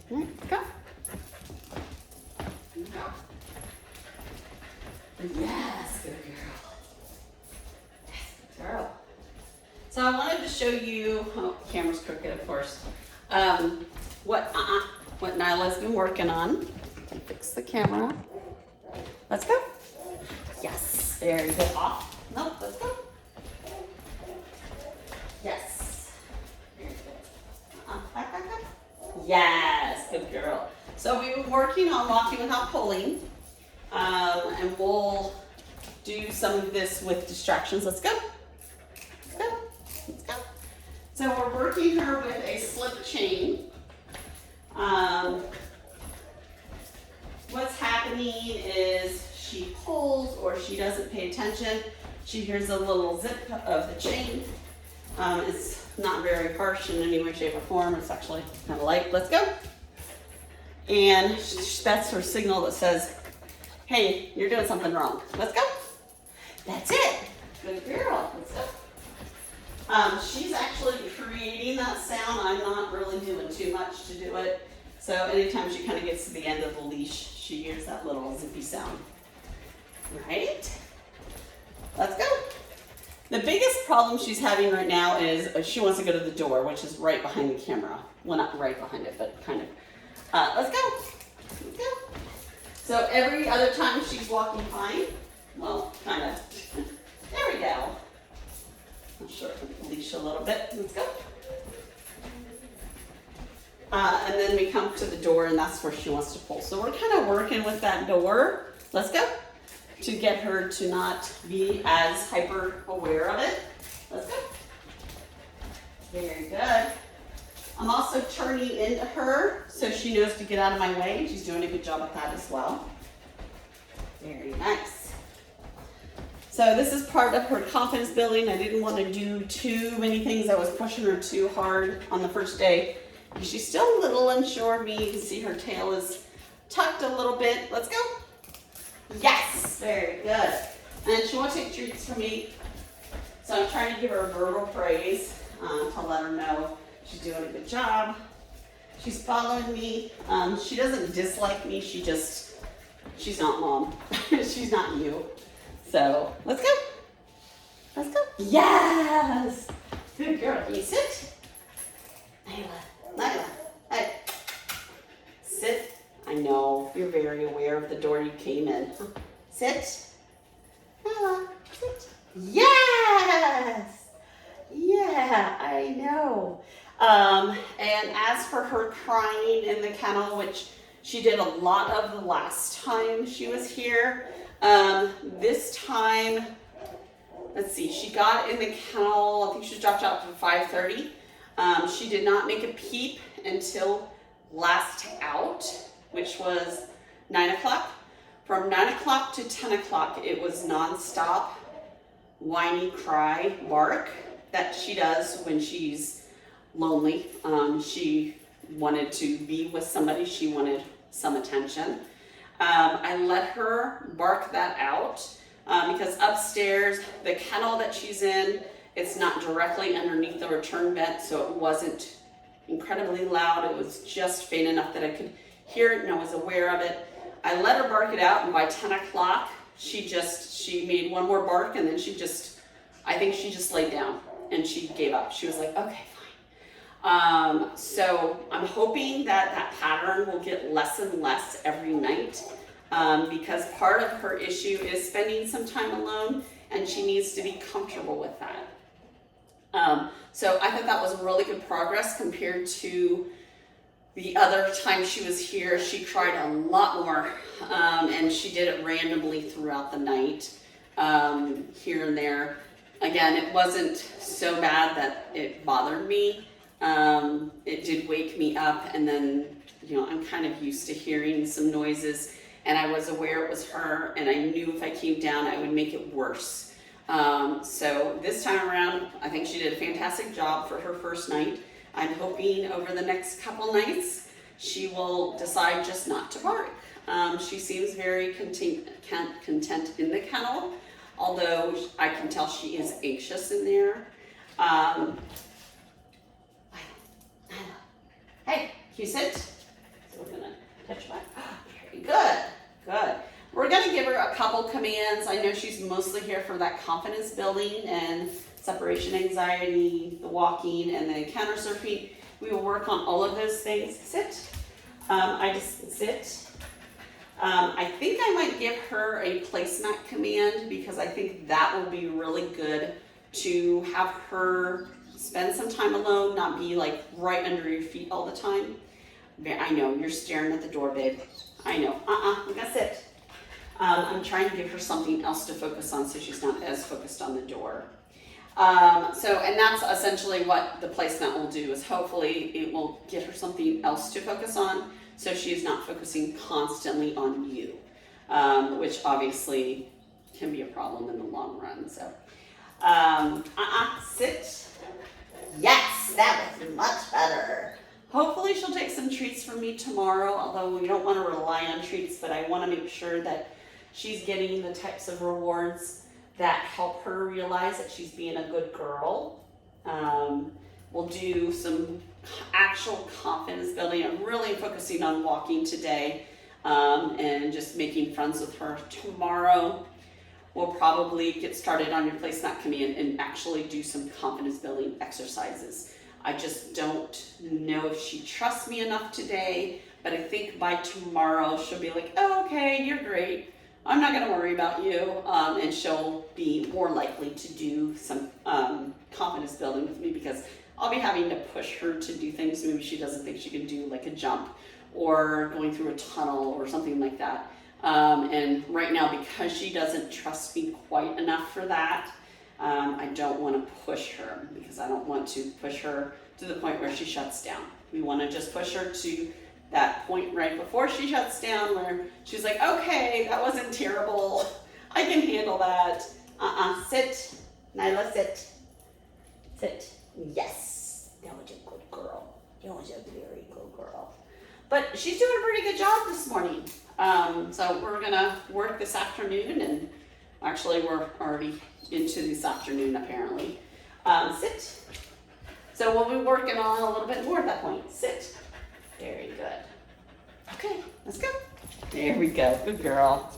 Go. Yes, good girl. Yes, good girl. So I wanted to show you, oh, camera's crooked, of course, what Nyla's been working on. Fix the camera. Let's go. Yes, very good. Off. No, let's go. Yes. Very good. Back, back, back. Yes, good girl. So we've been working on walking without pulling, and we'll do some of this with distractions. Let's go. Let's go. Let's go. So we're working her with a slip chain. What's happening is she pulls or she doesn't pay attention. She hears a little zip of the chain. It's not very harsh in any way, shape, or form. It's actually kind of light. Let's go. And that's her signal that says, hey, you're doing something wrong. Let's go. That's it. Good girl. Let's go. She's actually creating that sound. I'm not really doing too much to do it. So anytime she kind of gets to the end of the leash, she hears that little zippy sound. Right? Let's go. The biggest problem she's having right now is she wants to go to the door, which is right behind the camera. Well, not right behind it, but kind of. Let's go. Let's go. So every other time she's walking fine. Well, kind of. There we go. I'll shorten the leash a little bit. Let's go. And then we come to the door, and that's where she wants to pull. So we're kind of working with that door. Let's go. To get her to not be as hyper aware of it. Let's go. Very good. I'm also turning into her so she knows to get out of my way. She's doing a good job at that as well. Very nice. So this is part of her confidence building. I didn't want to do too many things. I was pushing her too hard on the first day. She's still a little unsure of me. You can see her tail is tucked a little bit. Let's go. Yes, very good. And she wants to take treats from me. So I'm trying to give her a verbal praise to let her know she's doing a good job. She's following me. She doesn't dislike me. She's not mom. She's not you. So let's go. Let's go. Yes. Good girl. Can you sit? Nyla, hey. Sit. I know, you're very aware of the door you came in. Sit. Nyla, sit. Yes! Yeah, I know. And as for her crying in the kennel, which she did a lot of the last time she was here, this time, let's see, she got in the kennel, I think she was dropped out for 5:30. She did not make a peep until last out, which was 9 o'clock. From 9 o'clock to 10 o'clock, it was nonstop whiny cry bark that she does when she's lonely. She wanted to be with somebody. She wanted some attention. I let her bark that out because upstairs, the kennel that she's in, it's not directly underneath the return vent, so it wasn't incredibly loud. It was just faint enough that I could hear it and I was aware of it. I let her bark it out, and by 10 o'clock, she made one more bark, and then I think she just laid down and she gave up. She was like, okay, fine. So I'm hoping that pattern will get less and less every night because part of her issue is spending some time alone, and she needs to be comfortable with that. So I thought that was really good progress compared to the other time she was here. She cried a lot more, and she did it randomly throughout the night, here and there. Again, it wasn't so bad that it bothered me. It did wake me up, and then, I'm kind of used to hearing some noises, and I was aware it was her, and I knew if I came down, I would make it worse. So this time around, I think she did a fantastic job for her first night. I'm hoping over the next couple nights, she will decide just not to bark. She seems very content in the kennel, although I can tell she is anxious in there. Nyla, hey, can you sit? Touch back. Very good. Good. We're going to give her a couple commands. I know she's mostly here for that confidence building and separation anxiety, the walking, and the counter surfing. We will work on all of those things. Sit. I just sit. I think I might give her a placemat command because I think that will be really good to have her spend some time alone, not be like right under your feet all the time. I know, you're staring at the door, babe. I know. I'm gonna sit. I'm trying to give her something else to focus on so she's not as focused on the door. And that's essentially what the placemat will do, is hopefully it will get her something else to focus on so she is not focusing constantly on you, which obviously can be a problem in the long run. So, sit. Yes, that was much better. Hopefully she'll take some treats from me tomorrow, although we don't want to rely on treats, but I want to make sure that she's getting the types of rewards that help her realize that she's being a good girl. We'll do some actual confidence building. I'm really focusing on walking today and just making friends with her. Tomorrow, we'll probably get started on your placemat command and actually do some confidence building exercises. I just don't know if she trusts me enough today, but I think by tomorrow she'll be like, oh, okay, you're great. I'm not gonna worry about you. And she'll be more likely to do some confidence building with me because I'll be having to push her to do things maybe she doesn't think she can do, like a jump or going through a tunnel or something like that. And right now, because she doesn't trust me quite enough for that, I don't want to push her because I don't want to push her to the point where she shuts down. We want to just push her to that point right before she shuts down where she's like, okay, that wasn't terrible. I can handle that. Sit. Nyla, sit. Sit. Yes. That was a good girl. That was a very good girl. But she's doing a pretty good job this morning. So we're going to work this afternoon, and actually we're already into this afternoon apparently. Sit. So we'll be working on a little bit more at that point. Sit. Very good. Okay, let's go. There we go. Good girl.